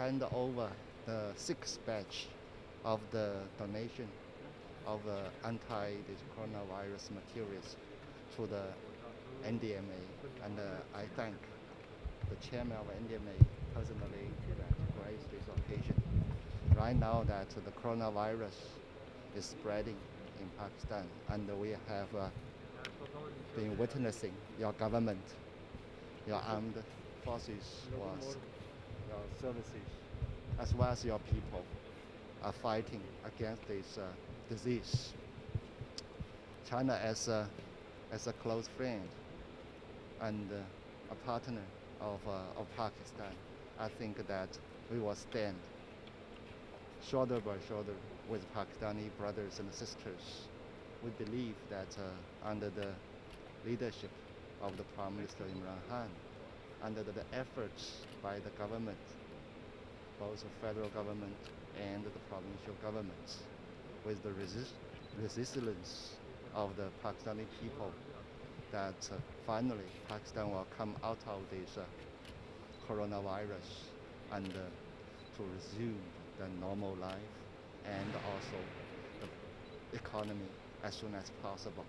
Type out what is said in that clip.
hand over the sixth batch of the donation of anti-coronavirus materials to the NDMA, and I thank the chairman of NDMA personally that graced this occasion. Right now that the coronavirus is spreading in Pakistan, and we have been witnessing your government, your armed forces, your services, as well as your people are fighting against this disease. China as a close friend and a partner of Pakistan, I think that we will stand shoulder by shoulder with Pakistani brothers and sisters. We believe that under the leadership of the Prime Minister Imran Khan, under the efforts by the government, both the federal government and the provincial governments, with the resilience of the Pakistani people, that finally Pakistan will come out of this coronavirus and to resume the normal life and also the economy as soon as possible.